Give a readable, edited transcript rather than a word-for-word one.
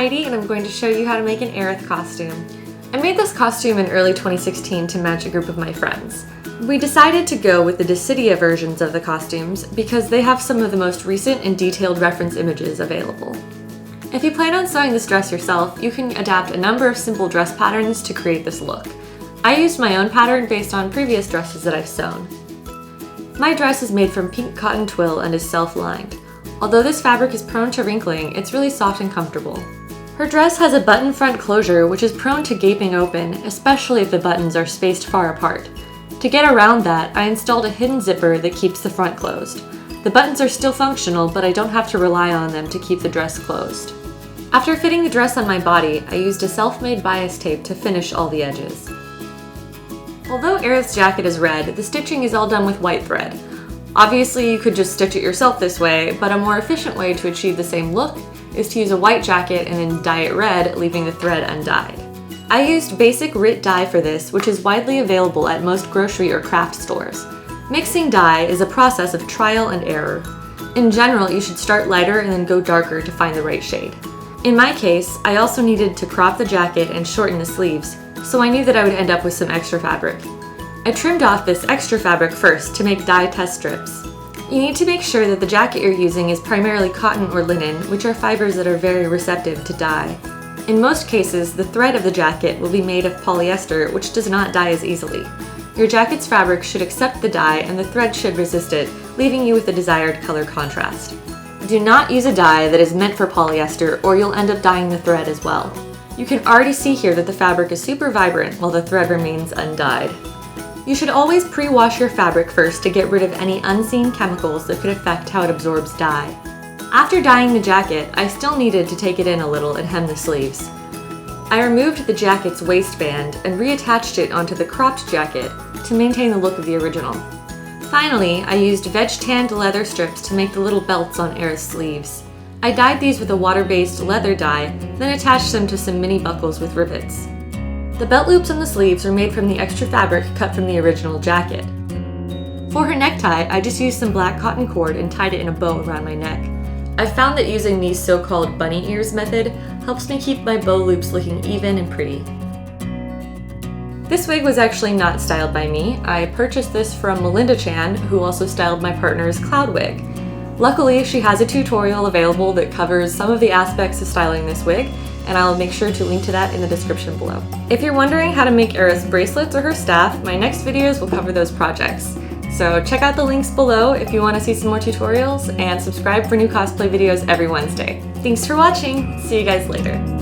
Heidi and I'm going to show you how to make an Aerith costume. I made this costume in early 2016 to match a group of my friends. We decided to go with the Dissidia versions of the costumes because they have some of the most recent and detailed reference images available. If you plan on sewing this dress yourself, you can adapt a number of simple dress patterns to create this look. I used my own pattern based on previous dresses that I've sewn. My dress is made from pink cotton twill and is self-lined. Although this fabric is prone to wrinkling, it's really soft and comfortable. Her dress has a button front closure which is prone to gaping open, especially if the buttons are spaced far apart. To get around that, I installed a hidden zipper that keeps the front closed. The buttons are still functional, but I don't have to rely on them to keep the dress closed. After fitting the dress on my body, I used a self-made bias tape to finish all the edges. Although Aerith's jacket is red, the stitching is all done with white thread. Obviously, you could just stitch it yourself this way, but a more efficient way to achieve the same look is to use a white jacket and then dye it red, leaving the thread undyed. I used basic RIT dye for this, which is widely available at most grocery or craft stores. Mixing dye is a process of trial and error. In general, you should start lighter and then go darker to find the right shade. In my case, I also needed to crop the jacket and shorten the sleeves, so I knew that I would end up with some extra fabric. I trimmed off this extra fabric first to make dye test strips. You need to make sure that the jacket you're using is primarily cotton or linen, which are fibers that are very receptive to dye. In most cases, the thread of the jacket will be made of polyester, which does not dye as easily. Your jacket's fabric should accept the dye and the thread should resist it, leaving you with the desired color contrast. Do not use a dye that is meant for polyester or you'll end up dyeing the thread as well. You can already see here that the fabric is super vibrant while the thread remains undyed. You should always pre-wash your fabric first to get rid of any unseen chemicals that could affect how it absorbs dye. After dyeing the jacket, I still needed to take it in a little and hem the sleeves. I removed the jacket's waistband and reattached it onto the cropped jacket to maintain the look of the original. Finally, I used veg-tanned leather strips to make the little belts on Aerith's sleeves. I dyed these with a water-based leather dye, then attached them to some mini buckles with rivets. The belt loops on the sleeves were made from the extra fabric cut from the original jacket. For her necktie, I just used some black cotton cord and tied it in a bow around my neck. I found that using the so-called bunny ears method helps me keep my bow loops looking even and pretty. This wig was actually not styled by me. I purchased this from Melinda Chan, who also styled my partner's cloud wig. Luckily, she has a tutorial available that covers some of the aspects of styling this wig, and I'll make sure to link to that in the description below. If you're wondering how to make Aerith's bracelets or her staff, my next videos will cover those projects. So check out the links below if you want to see some more tutorials, and subscribe for new cosplay videos every Wednesday. Thanks for watching! See you guys later.